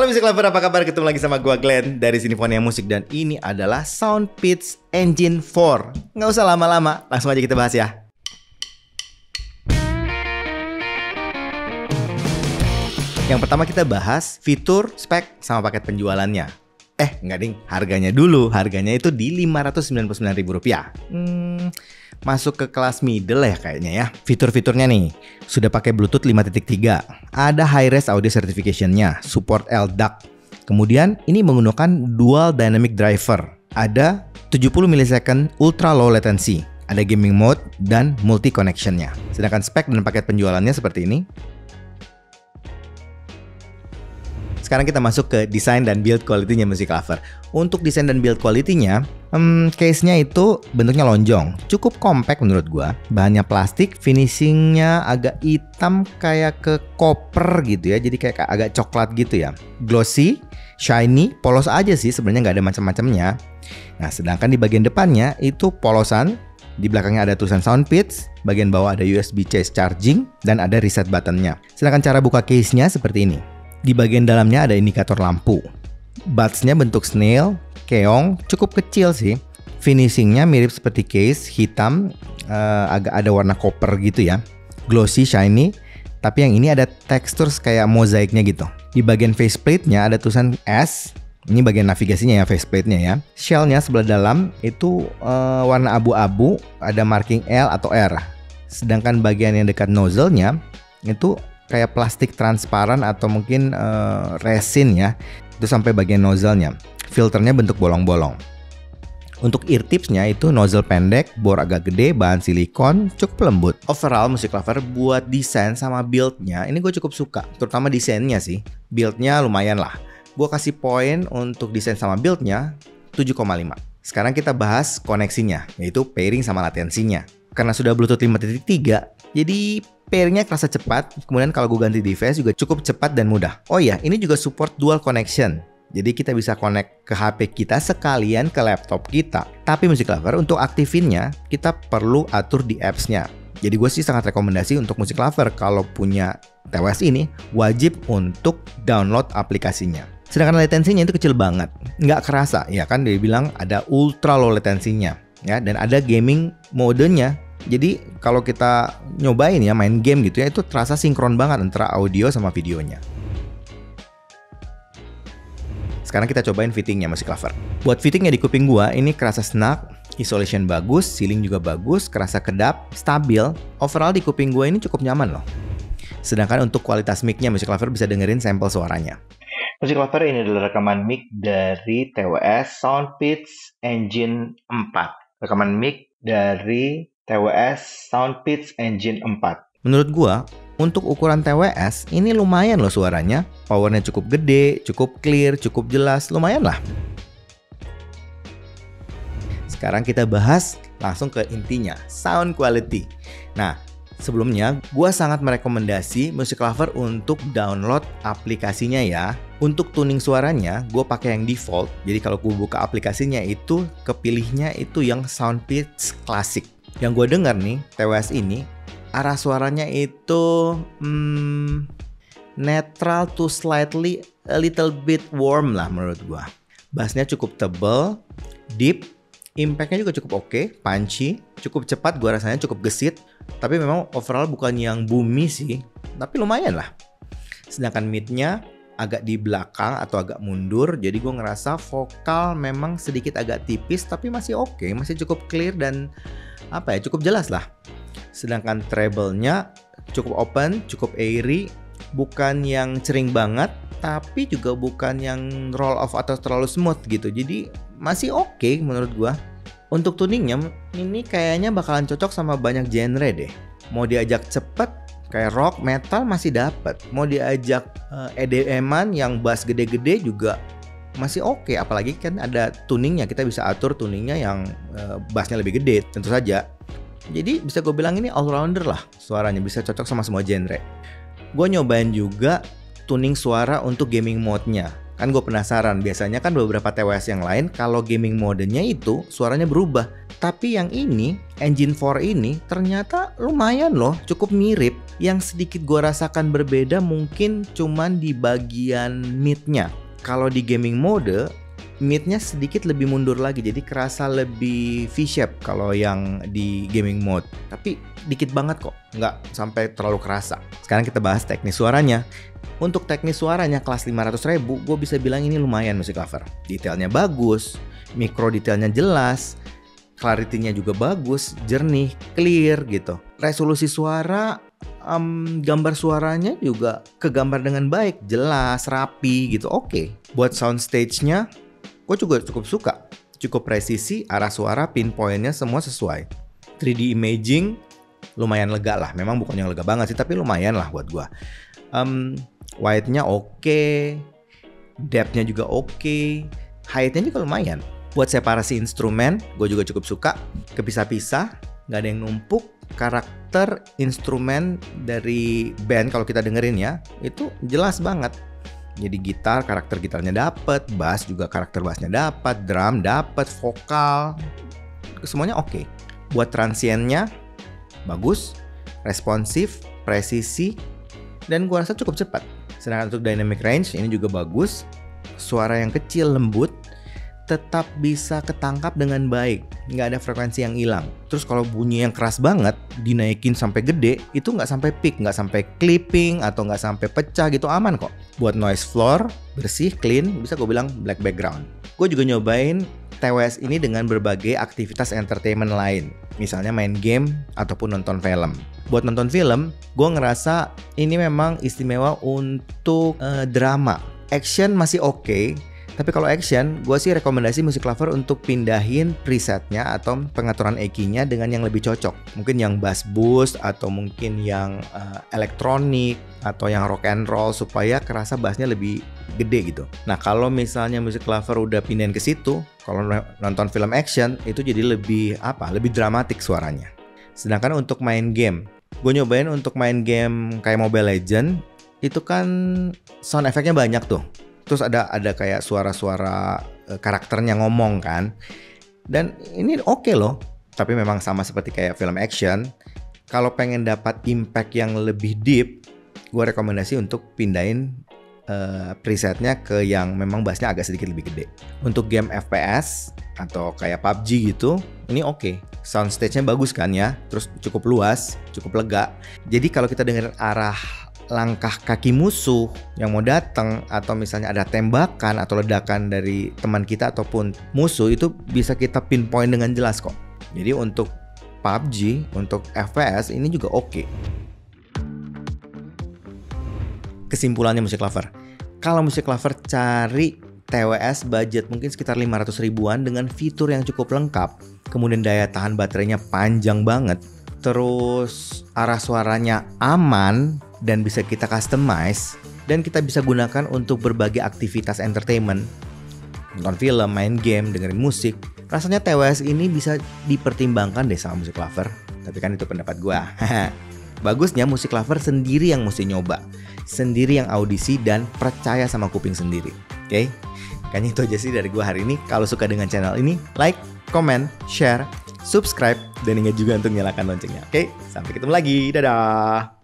Halo Music Lover, apa kabar? Ketemu lagi sama gua Glenn dari Sinfonia Musik. Dan ini adalah Soundpeats Engine 4. Nggak usah lama-lama, langsung aja kita bahas ya. Yang pertama kita bahas fitur, spek, sama paket penjualannya. Enggak ding, harganya dulu. Harganya itu di Rp599.000. Masuk ke kelas middle ya kayaknya ya. Fitur-fiturnya nih, sudah pakai Bluetooth 5.3, ada high-res audio certification-nya, support LDAC. Kemudian ini menggunakan dual dynamic driver, ada 70 millisecond ultra low latency, ada gaming mode dan multi connection-nya. Sedangkan spek dan paket penjualannya seperti ini. Sekarang kita masuk ke desain dan build quality-nya Music Lover. Untuk desain dan build quality-nya, case-nya itu bentuknya lonjong, cukup compact menurut gua. Bahannya plastik, finishing-nya agak hitam kayak ke koper gitu ya, jadi kayak agak coklat gitu ya. Glossy, shiny, polos aja sih sebenarnya, nggak ada macam-macamnya. Nah, sedangkan di bagian depannya itu polosan. Di belakangnya ada tulisan Soundpeats, bagian bawah ada USB-C charging, dan ada reset button-nya. Sedangkan cara buka case-nya seperti ini. Di bagian dalamnya ada indikator lampu. Buds-nya bentuk snail, keong, cukup kecil sih. Finishingnya mirip seperti case, hitam, agak ada warna copper gitu ya. Glossy, shiny, tapi yang ini ada tekstur kayak mozaiknya gitu. Di bagian faceplate-nya ada tulisan S. Ini bagian navigasinya ya, faceplate-nya ya. Shell-nya sebelah dalam itu warna abu-abu, ada marking L atau R. Sedangkan bagian yang dekat nozzle-nya itu kayak plastik transparan atau mungkin resin ya. Itu sampai bagian nozzle-nya. Filternya bentuk bolong-bolong. Untuk ear tips-nya itu nozzle pendek, bor agak gede, bahan silikon, cukup lembut. Overall Music Lover buat desain sama build-nya ini gue cukup suka. Terutama desainnya sih. Build-nya lumayan lah. Gue kasih poin untuk desain sama build-nya 7,5. Sekarang kita bahas koneksinya, yaitu pairing sama latensinya. Karena sudah Bluetooth 5.3, jadi pairingnya kerasa cepat. Kemudian kalau gue ganti device juga cukup cepat dan mudah. Oh iya, ini juga support dual connection. Jadi kita bisa connect ke HP kita sekalian ke laptop kita. Tapi Music Lover untuk aktifinnya kita perlu atur di apps-nya. Jadi gue sih sangat rekomendasi untuk Music Lover kalau punya TWS ini wajib untuk download aplikasinya. Sedangkan latensinya itu kecil banget, nggak kerasa. Ya kan dia bilang ada ultra low latensinya ya, dan ada gaming modenya. Jadi kalau kita nyobain ya main game gitu ya, itu terasa sinkron banget antara audio sama videonya. Sekarang kita cobain fittingnya Music Lover. Buat fittingnya di kuping gua ini kerasa snug, isolation bagus, ceiling juga bagus, kerasa kedap, stabil. Overall di kuping gua ini cukup nyaman loh. Sedangkan untuk kualitas mic-nya Music Lover bisa dengerin sampel suaranya. Music Lover ini adalah rekaman mic dari TWS Soundpeats Engine 4. Rekaman mic dari TWS Soundpeats Engine 4. Menurut gua, untuk ukuran TWS ini lumayan loh suaranya. Powernya cukup gede, cukup clear, cukup jelas, lumayan lah. Sekarang kita bahas langsung ke intinya, sound quality. Nah, sebelumnya gua sangat merekomendasi Music Lover untuk download aplikasinya ya. Untuk tuning suaranya, gue pakai yang default. Jadi kalau gue buka aplikasinya itu, kepilihnya itu yang Soundpeats Classic. Yang gue dengar nih, TWS ini, arah suaranya itu netral to slightly a little bit warm lah menurut gue. Bassnya cukup tebal, deep, impactnya juga cukup oke, punchy, cukup cepat, gue rasanya cukup gesit. Tapi memang overall bukan yang boomy sih, tapi lumayan lah. Sedangkan mid-nya agak di belakang atau agak mundur, jadi gue ngerasa vokal memang sedikit agak tipis tapi masih oke, masih cukup clear dan cukup jelas lah. Sedangkan treble-nya cukup open, cukup airy, bukan yang cering banget tapi juga bukan yang roll off atau terlalu smooth gitu, jadi masih oke menurut gue. Untuk tuningnya ini kayaknya bakalan cocok sama banyak genre deh. Mau diajak cepet kayak rock, metal masih dapat. Mau diajak EDM-an yang bass gede-gede juga masih oke. Apalagi kan ada tuningnya, kita bisa atur tuningnya yang bassnya lebih gede tentu saja. Jadi bisa gue bilang ini all-rounder lah suaranya, bisa cocok sama semua genre. Gue nyobain juga tuning suara untuk gaming mode-nya. Kan gue penasaran, biasanya kan beberapa TWS yang lain kalau gaming modenya itu suaranya berubah. Tapi yang ini, Engine 4 ini ternyata lumayan loh, cukup mirip. Yang sedikit gue rasakan berbeda mungkin cuman di bagian mid-nya. Kalau di gaming mode, mid-nya sedikit lebih mundur lagi, jadi kerasa lebih V-shape kalau yang di gaming mode. Tapi dikit banget kok, nggak sampai terlalu kerasa. Sekarang kita bahas teknis suaranya. Untuk teknis suaranya kelas 500.000, gue bisa bilang ini lumayan Music Lover. Detailnya bagus, mikro detailnya jelas, clarity-nya juga bagus, jernih, clear gitu. Resolusi suara, gambar suaranya juga kegambar dengan baik, jelas, rapi gitu. Oke. Buat soundstage-nya, gue juga cukup suka. Cukup presisi, arah suara, pinpoint-nya semua sesuai. 3D imaging lumayan lega lah. Memang bukan yang lega banget sih, tapi lumayan lah buat gue. Wide-nya oke, depth-nya juga oke, height-nya juga lumayan. Buat separasi instrumen, gue juga cukup suka. Kepisah-pisah, nggak ada yang numpuk. Karakter instrumen dari band kalau kita dengerin ya, itu jelas banget. Jadi gitar, karakter gitarnya dapet, bass juga karakter bassnya dapet, drum dapet, vokal, semuanya oke. Buat transiennya bagus, responsif, presisi, dan gua rasa cukup cepat. Sedangkan untuk dynamic range ini juga bagus, suara yang kecil lembut, tetap bisa ketangkap dengan baik, nggak ada frekuensi yang hilang. Terus kalau bunyi yang keras banget, dinaikin sampai gede, itu nggak sampai peak, nggak sampai clipping atau nggak sampai pecah gitu, aman kok. Buat noise floor, bersih, clean, bisa gue bilang black background. Gue juga nyobain TWS ini dengan berbagai aktivitas entertainment lain, misalnya main game ataupun nonton film. Buat nonton film, gue ngerasa ini memang istimewa untuk drama. Action masih oke. Tapi kalau action, gue sih rekomendasi Music Lover untuk pindahin presetnya atau pengaturan EQ-nya dengan yang lebih cocok. Mungkin yang bass boost atau mungkin yang elektronik atau yang rock and roll supaya kerasa bassnya lebih gede gitu. Nah kalau misalnya Music Lover udah pindahin ke situ, kalau nonton film action itu jadi lebih dramatik suaranya. Sedangkan untuk main game, gue nyobain untuk main game kayak Mobile Legends, itu kan sound effect-nya banyak tuh. Terus ada kayak suara-suara karakternya ngomong kan. Dan ini oke loh. Tapi memang sama seperti kayak film action. Kalau pengen dapat impact yang lebih deep, gue rekomendasi untuk pindahin presetnya ke yang memang bassnya agak sedikit lebih gede. Untuk game FPS atau kayak PUBG gitu, ini oke. Soundstage-nya bagus kan ya. Terus cukup luas, cukup lega. Jadi kalau kita dengerin arah langkah kaki musuh yang mau datang atau misalnya ada tembakan atau ledakan dari teman kita ataupun musuh, itu bisa kita pinpoint dengan jelas kok. Jadi untuk PUBG, untuk FPS ini juga oke. Kesimpulannya Music Lover, kalau Music Lover cari TWS budget mungkin sekitar 500 ribuan dengan fitur yang cukup lengkap, kemudian daya tahan baterainya panjang banget, terus arah suaranya aman dan bisa kita customize, dan kita bisa gunakan untuk berbagai aktivitas entertainment, nonton film, main game, dengerin musik. Rasanya TWS ini bisa dipertimbangkan deh sama Music Lover. Tapi kan itu pendapat gua. Bagusnya Music Lover sendiri yang mesti nyoba, sendiri yang audisi dan percaya sama kuping sendiri. Oke? Kayaknya itu aja sih dari gua hari ini. Kalau suka dengan channel ini, like, comment, share, subscribe, dan ingat juga untuk nyalakan loncengnya. Oke? Sampai ketemu lagi. Dadah.